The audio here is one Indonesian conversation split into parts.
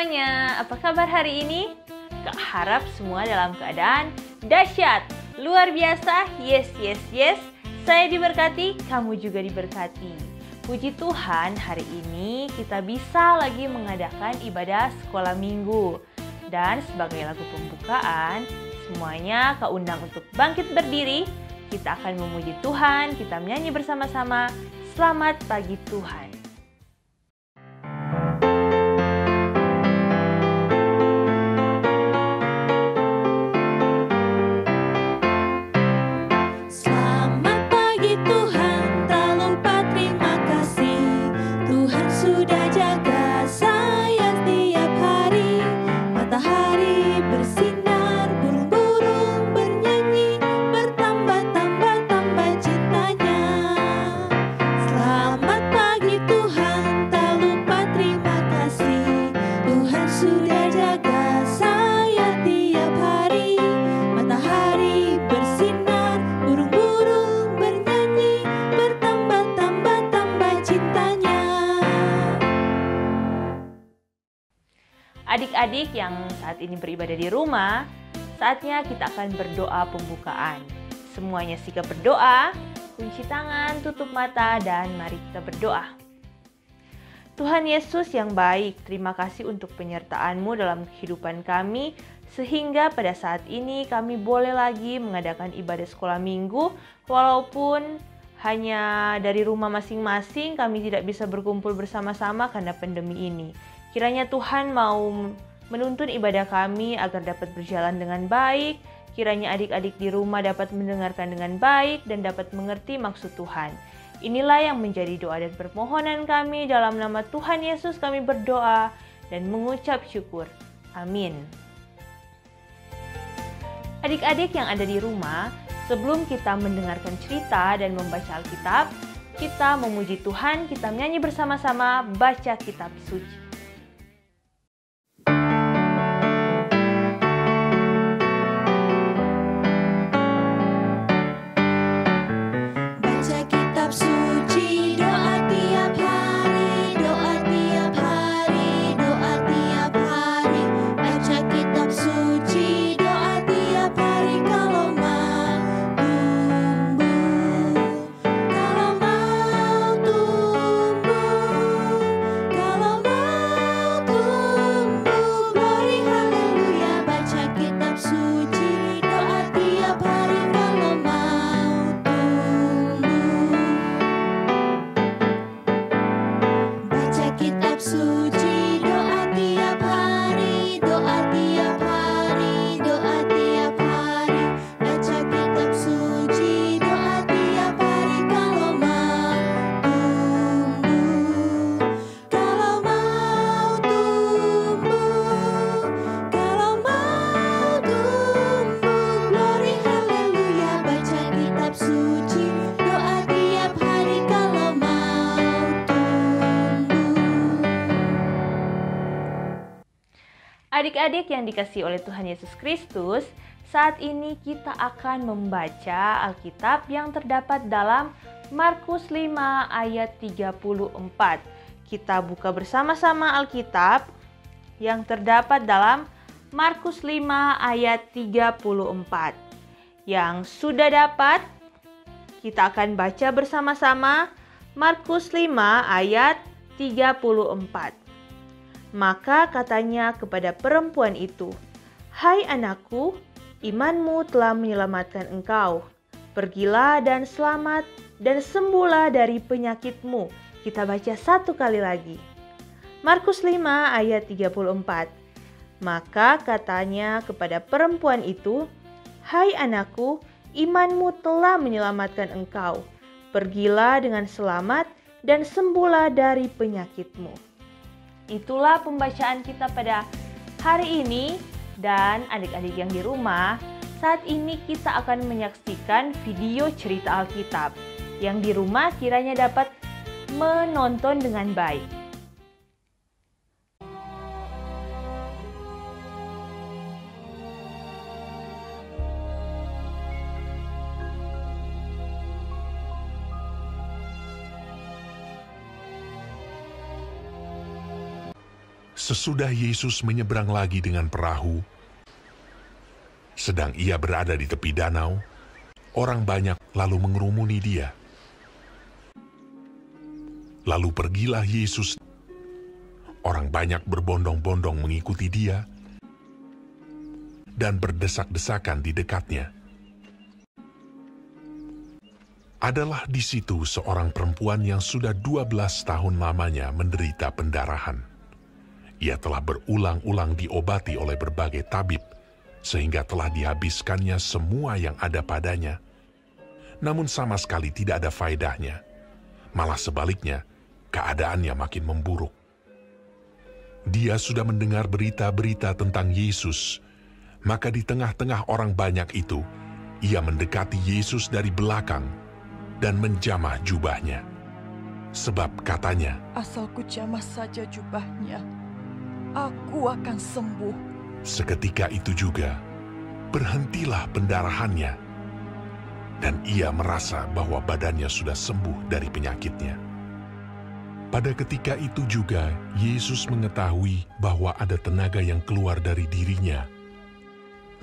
semuanya, apa kabar hari ini? Kak harap semua dalam keadaan dahsyat, luar biasa, yes. Saya diberkati, kamu juga diberkati. Puji Tuhan, hari ini kita bisa lagi mengadakan ibadah sekolah minggu. Dan sebagai lagu pembukaan, semuanya Kak undang untuk bangkit berdiri. Kita akan memuji Tuhan, kita menyanyi bersama-sama. Selamat pagi Tuhan. Adik-adik yang saat ini beribadah di rumah, saatnya kita akan berdoa pembukaan. Semuanya sigap berdoa, kunci tangan, tutup mata, dan mari kita berdoa. Tuhan Yesus yang baik, terima kasih untuk penyertaan-Mu dalam kehidupan kami, sehingga pada saat ini kami boleh lagi mengadakan ibadah sekolah minggu, walaupun hanya dari rumah masing-masing kami tidak bisa berkumpul bersama-sama karena pandemi ini. Kiranya Tuhan mau menuntun ibadah kami agar dapat berjalan dengan baik. Kiranya adik-adik di rumah dapat mendengarkan dengan baik dan dapat mengerti maksud Tuhan. Inilah yang menjadi doa dan permohonan kami. Dalam nama Tuhan Yesus kami berdoa dan mengucap syukur. Amin. Adik-adik yang ada di rumah, sebelum kita mendengarkan cerita dan membaca Alkitab, kita memuji Tuhan, kita menyanyi bersama-sama baca kitab suci. Adik-adik yang dikasihi oleh Tuhan Yesus Kristus, saat ini kita akan membaca Alkitab yang terdapat dalam Markus 5 ayat 34. Kita buka bersama-sama Alkitab yang terdapat dalam Markus 5 ayat 34. Yang sudah dapat, kita akan baca bersama-sama Markus 5 ayat 34. Maka katanya kepada perempuan itu, "Hai anakku, imanmu telah menyelamatkan engkau. Pergilah dan selamat dan sembuhlah dari penyakitmu." Kita baca satu kali lagi. Markus 5 ayat 34. Maka katanya kepada perempuan itu, "Hai anakku, imanmu telah menyelamatkan engkau. Pergilah dengan selamat dan sembuhlah dari penyakitmu." Itulah pembacaan kita pada hari ini, dan adik-adik yang di rumah, saat ini kita akan menyaksikan video cerita Alkitab yang di rumah kiranya dapat menonton dengan baik. Sesudah Yesus menyeberang lagi dengan perahu, sedang ia berada di tepi danau, orang banyak lalu mengerumuni dia. Lalu pergilah Yesus. Orang banyak berbondong-bondong mengikuti dia dan berdesak-desakan di dekatnya. Adalah di situ seorang perempuan yang sudah 12 tahun lamanya menderita pendarahan. Ia telah berulang-ulang diobati oleh berbagai tabib, sehingga telah dihabiskannya semua yang ada padanya. Namun sama sekali tidak ada faedahnya. Malah sebaliknya, keadaannya makin memburuk. Dia sudah mendengar berita-berita tentang Yesus, maka di tengah-tengah orang banyak itu, ia mendekati Yesus dari belakang dan menjamah jubahnya. Sebab katanya, "Asal ku jamah saja jubahnya, aku akan sembuh." seketika itu juga, berhentilah pendarahannya, dan ia merasa bahwa badannya sudah sembuh dari penyakitnya. Pada ketika itu juga, Yesus mengetahui bahwa ada tenaga yang keluar dari dirinya.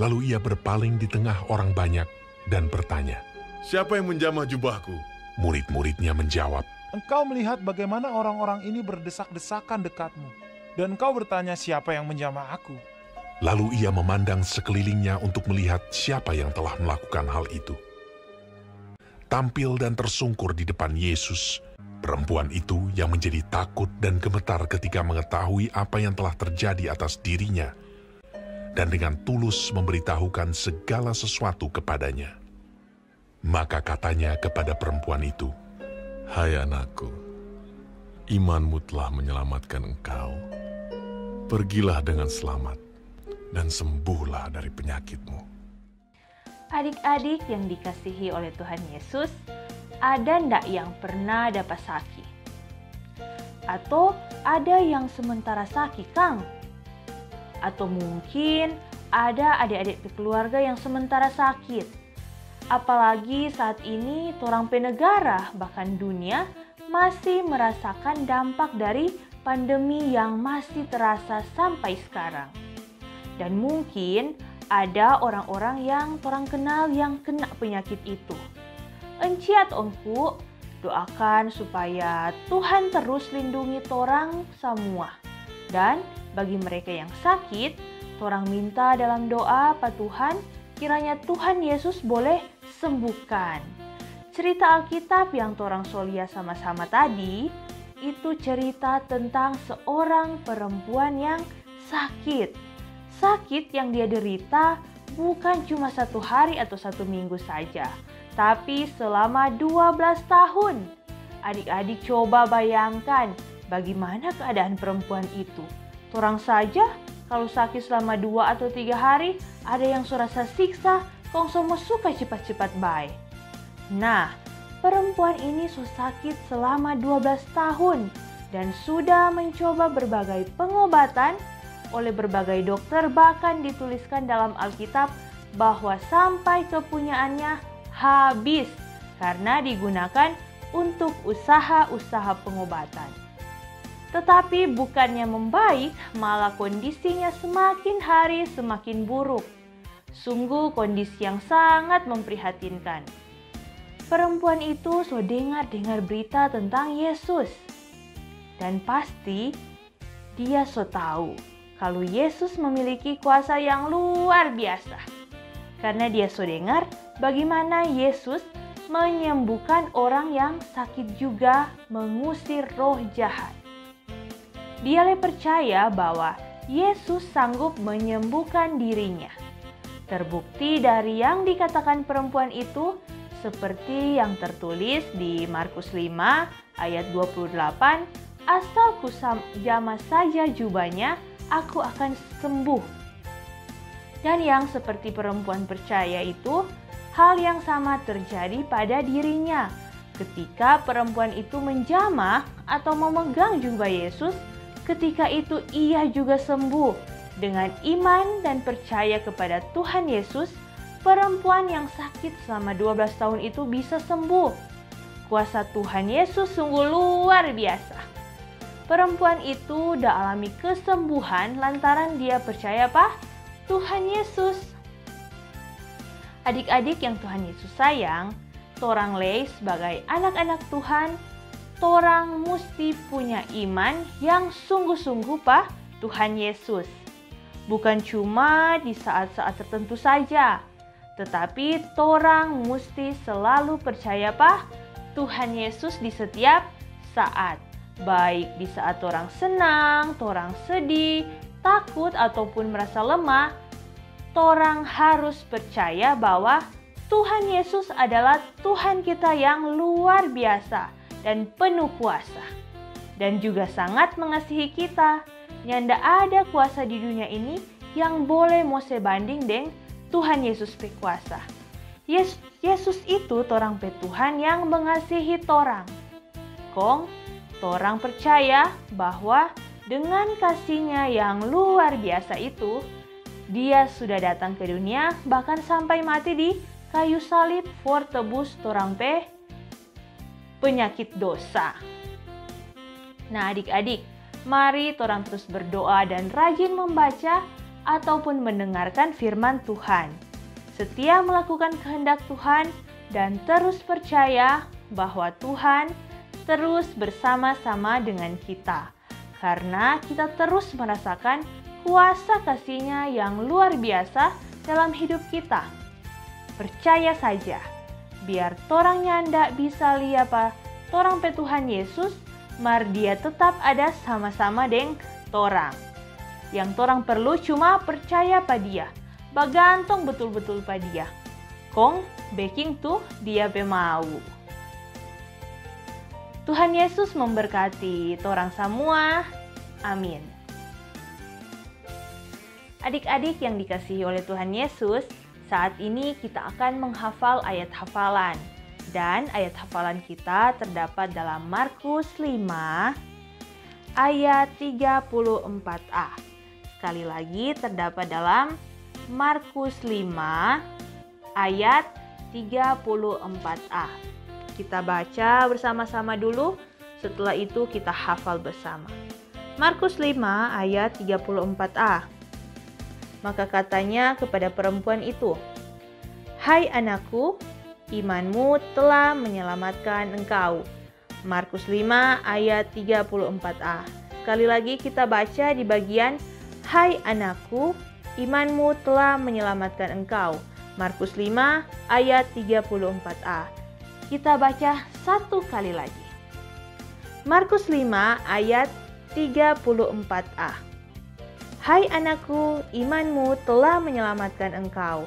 Lalu ia berpaling di tengah orang banyak dan bertanya, "Siapa yang menjamah jubahku?" Murid-muridnya menjawab, Engkau melihat bagaimana orang-orang ini berdesak-desakan dekatmu, dan engkau bertanya siapa yang menjamah aku. Lalu ia memandang sekelilingnya untuk melihat siapa yang telah melakukan hal itu. Tampil dan tersungkur di depan Yesus, perempuan itu yang menjadi takut dan gemetar ketika mengetahui apa yang telah terjadi atas dirinya, dan dengan tulus memberitahukan segala sesuatu kepadanya. Maka katanya kepada perempuan itu, "Hai anakku, imanmu telah menyelamatkan engkau. Pergilah dengan selamat dan sembuhlah dari penyakitmu." Adik-adik yang dikasihi oleh Tuhan Yesus, ada ndak yang pernah dapat sakit? Atau ada yang sementara sakit, Kang? Atau mungkin ada adik-adik di keluarga yang sementara sakit? Apalagi saat ini torang penegara bahkan dunia masih merasakan dampak dari pandemi yang masih terasa sampai sekarang. Dan mungkin ada orang-orang yang torang kenal yang kena penyakit itu. Enciat ongku, doakan supaya Tuhan terus lindungi torang semua. Dan bagi mereka yang sakit, torang minta dalam doa Pak Tuhan, kiranya Tuhan Yesus boleh sembuhkan. Cerita Alkitab yang torang solia sama-sama tadi, itu cerita tentang seorang perempuan yang sakit. Sakit yang dia derita bukan cuma 1 hari atau 1 minggu saja, tapi selama 12 tahun. Adik-adik coba bayangkan bagaimana keadaan perempuan itu. Torang saja kalau sakit selama 2 atau 3 hari, ada yang surasa siksa, kong semua suka cepat-cepat baik. Nah, perempuan ini sakit selama 12 tahun dan sudah mencoba berbagai pengobatan oleh berbagai dokter, bahkan dituliskan dalam Alkitab bahwa sampai kepunyaannya habis karena digunakan untuk usaha-usaha pengobatan. Tetapi bukannya membaik, malah kondisinya semakin hari semakin buruk. Sungguh kondisi yang sangat memprihatinkan. Perempuan itu so dengar berita tentang Yesus. Dan pasti dia so tahu kalau Yesus memiliki kuasa yang luar biasa. Karena dia so dengar bagaimana Yesus menyembuhkan orang yang sakit juga, mengusir roh jahat. Dia percaya bahwa Yesus sanggup menyembuhkan dirinya. Terbukti dari yang dikatakan perempuan itu seperti yang tertulis di Markus 5 ayat 28, "Asal ku jamah saja jubahnya, aku akan sembuh." Dan yang seperti perempuan percaya itu, hal yang sama terjadi pada dirinya. Ketika perempuan itu menjamah atau memegang jubah Yesus, ketika itu ia juga sembuh. Dengan iman dan percaya kepada Tuhan Yesus, perempuan yang sakit selama 12 tahun itu bisa sembuh. Kuasa Tuhan Yesus sungguh luar biasa. perempuan itu udah alami kesembuhan lantaran dia percaya Tuhan Yesus. Adik-adik yang Tuhan Yesus sayang, torang lei sebagai anak-anak Tuhan, torang mesti punya iman yang sungguh-sungguh Tuhan Yesus. Bukan cuma di saat-saat tertentu saja, tetapi torang mesti selalu percaya Tuhan Yesus di setiap saat. Baik di saat torang senang, torang sedih, takut ataupun merasa lemah, torang harus percaya bahwa Tuhan Yesus adalah Tuhan kita yang luar biasa dan penuh kuasa. Dan juga sangat mengasihi kita. Nyanda ada kuasa di dunia ini yang boleh mau sebanding dengan Tuhan Yesus pe kuasa. Yesus itu torang pe Tuhan yang mengasihi torang. Kong, torang percaya bahwa dengan kasih-Nya yang luar biasa itu, Dia sudah datang ke dunia bahkan sampai mati di kayu salib for tebus torang pe penyakit dosa. Nah adik-adik, mari torang terus berdoa dan rajin membaca ataupun mendengarkan firman Tuhan. Setia melakukan kehendak Tuhan dan terus percaya bahwa Tuhan terus bersama-sama dengan kita. Karena kita terus merasakan kuasa kasih-Nya yang luar biasa dalam hidup kita. Percaya saja, biar torang nyanda bisa lihat torang pe Tuhan Yesus, mar Dia tetap ada sama-sama dengan torang. Yang torang perlu cuma percaya Dia, bagantong betul-betul Dia. Kong, baking tuh Dia pe mau. Tuhan Yesus memberkati torang semua. Amin. Adik-adik yang dikasihi oleh Tuhan Yesus, saat ini kita akan menghafal ayat hafalan. Dan ayat hafalan kita terdapat dalam Markus 5 ayat 34a. Sekali lagi terdapat dalam Markus 5 ayat 34a. Kita baca bersama-sama dulu, setelah itu kita hafal bersama. Markus 5 ayat 34a. Maka katanya kepada perempuan itu, "Hai anakku, imanmu telah menyelamatkan engkau." Markus 5 ayat 34a. Sekali lagi kita baca di bagian, "Hai anakku, imanmu telah menyelamatkan engkau." Markus 5 ayat 34a. Kita baca satu kali lagi. Markus 5 ayat 34a. "Hai anakku, imanmu telah menyelamatkan engkau."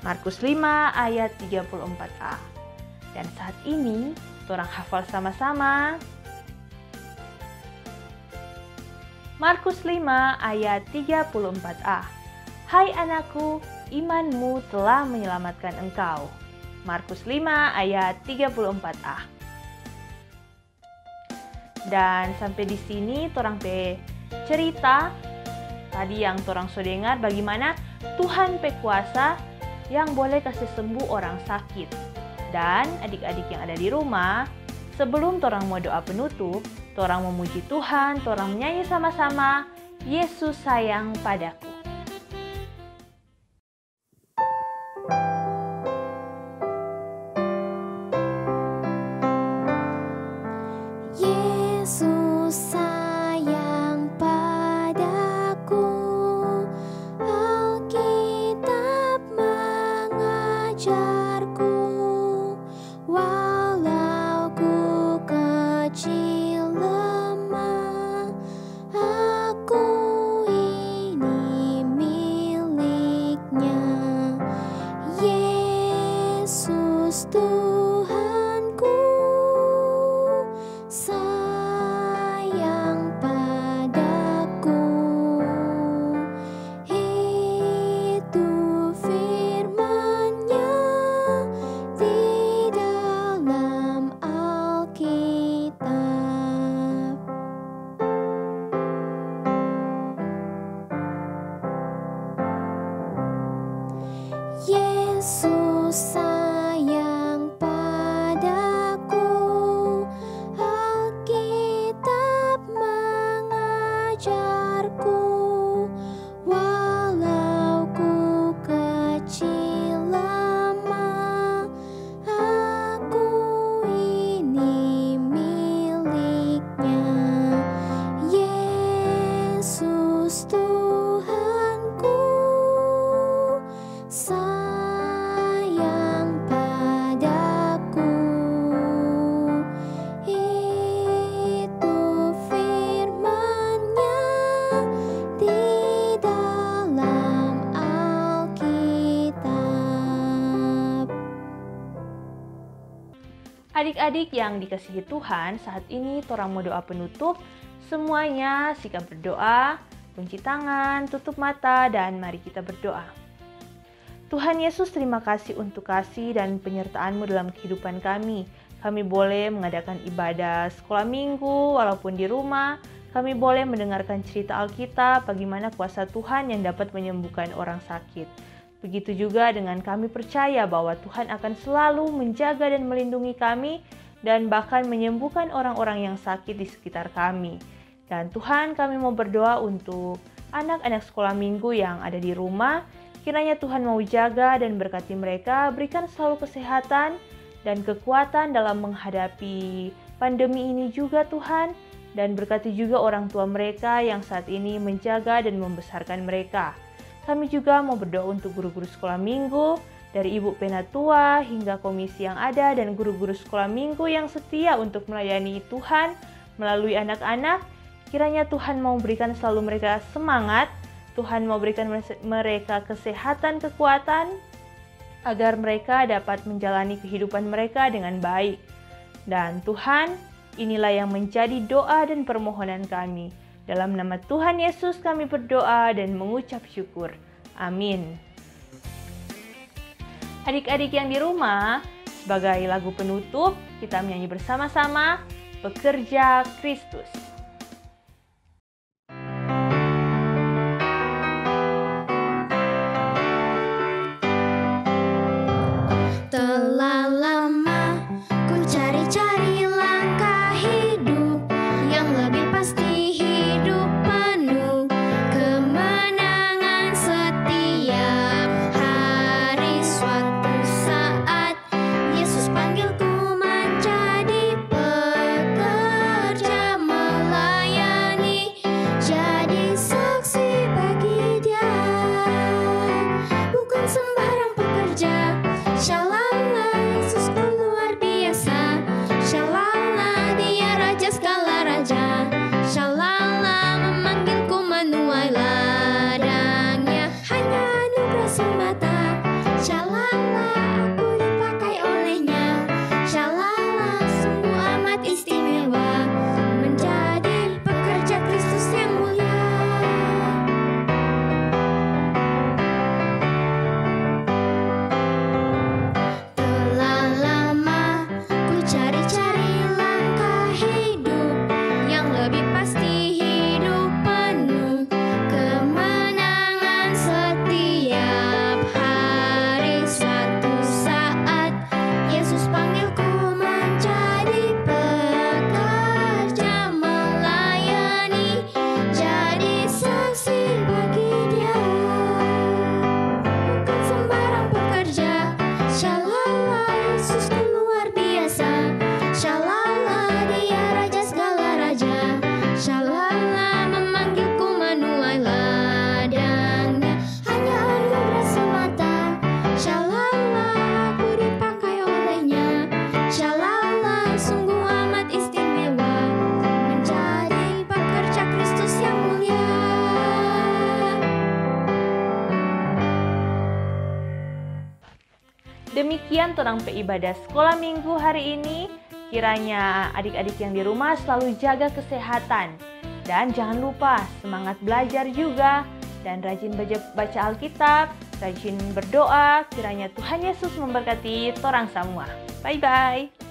Markus 5 ayat 34a. Dan saat ini, torang hafal sama-sama. Markus 5 ayat 34a. "Hai anakku, imanmu telah menyelamatkan engkau." Markus 5 ayat 34a. Dan sampai di sini torang pe cerita tadi yang torang so dengar bagaimana Tuhan pe kuasa yang boleh kasih sembuh orang sakit. Dan adik-adik yang ada di rumah, sebelum torang mau doa penutup, torang memuji Tuhan, torang menyanyi sama-sama, "Yesus sayang padaku." Yesus sayang padaku, Alkitab mengajarku, walau ku kecil lemah, aku ini miliknya. Yesus Tuhanku, sayang Adik-adik yang dikasihi Tuhan, saat ini torang mau doa penutup. Semuanya sikap berdoa, kunci tangan, tutup mata, dan mari kita berdoa. Tuhan Yesus, terima kasih untuk kasih dan penyertaan-Mu dalam kehidupan kami. Kami boleh mengadakan ibadah sekolah minggu walaupun di rumah. Kami boleh mendengarkan cerita Alkitab bagaimana kuasa Tuhan yang dapat menyembuhkan orang sakit. Begitu juga dengan kami percaya bahwa Tuhan akan selalu menjaga dan melindungi kami dan bahkan menyembuhkan orang-orang yang sakit di sekitar kami. Dan Tuhan, kami mau berdoa untuk anak-anak sekolah minggu yang ada di rumah. Kiranya Tuhan mau jaga dan berkati mereka, berikan selalu kesehatan dan kekuatan dalam menghadapi pandemi ini juga Tuhan. Dan berkati juga orang tua mereka yang saat ini menjaga dan membesarkan mereka. Kami juga mau berdoa untuk guru-guru sekolah minggu, dari Ibu Penatua hingga komisi yang ada dan guru-guru sekolah minggu yang setia untuk melayani Tuhan melalui anak-anak. Kiranya Tuhan mau berikan selalu mereka semangat, Tuhan mau berikan mereka kesehatan, kekuatan, agar mereka dapat menjalani kehidupan mereka dengan baik. Dan Tuhan, inilah yang menjadi doa dan permohonan kami. Dalam nama Tuhan Yesus kami berdoa dan mengucap syukur. Amin. Adik-adik yang di rumah, sebagai lagu penutup, kita menyanyi bersama-sama Pekerja Kristus. Telah lama ku cari-cari langkah hidup yang lebih pasti, hidup penuh kemenangan setiap hari. Suatu saat Yesus panggilku menjadi pekerja, melayani, jadi saksi bagi Dia. Bukan sembarang pekerja. Shalala, Yesusku luar biasa. Shalala, Dia raja segala raja. Shalala, memanggilku menuai ladangnya. Hanya anugerah semata. Shalala, aku dipakai olehnya. Shalala, sungguh amat istimewa, menjadi pekerja Kristus yang mulia. Telah lama ku cari-cari langkah hidup yang lebih pasti, hidup penuh kemenangan setiap hari. Suatu saat Yesus panggilku menjadi pekerja, melayani, jadi saksi bagi Dia. Bukan sembarang pekerja. Shalala, Yesusku luar biasa. Shalala, Dia raja segala raja. Shalala, memanggilku menuai ladangnya. Hanya anugerah semata. Shalala, aku dipakai olehnya. Shalala, sungguh amat istimewa, menjadi pekerja Kristus yang mulia. Demikian torang ibadah sekolah minggu hari ini. Kiranya adik-adik yang di rumah selalu jaga kesehatan. Dan jangan lupa semangat belajar juga. Dan rajin baca Alkitab, rajin berdoa. Kiranya Tuhan Yesus memberkati torang semua. Bye-bye.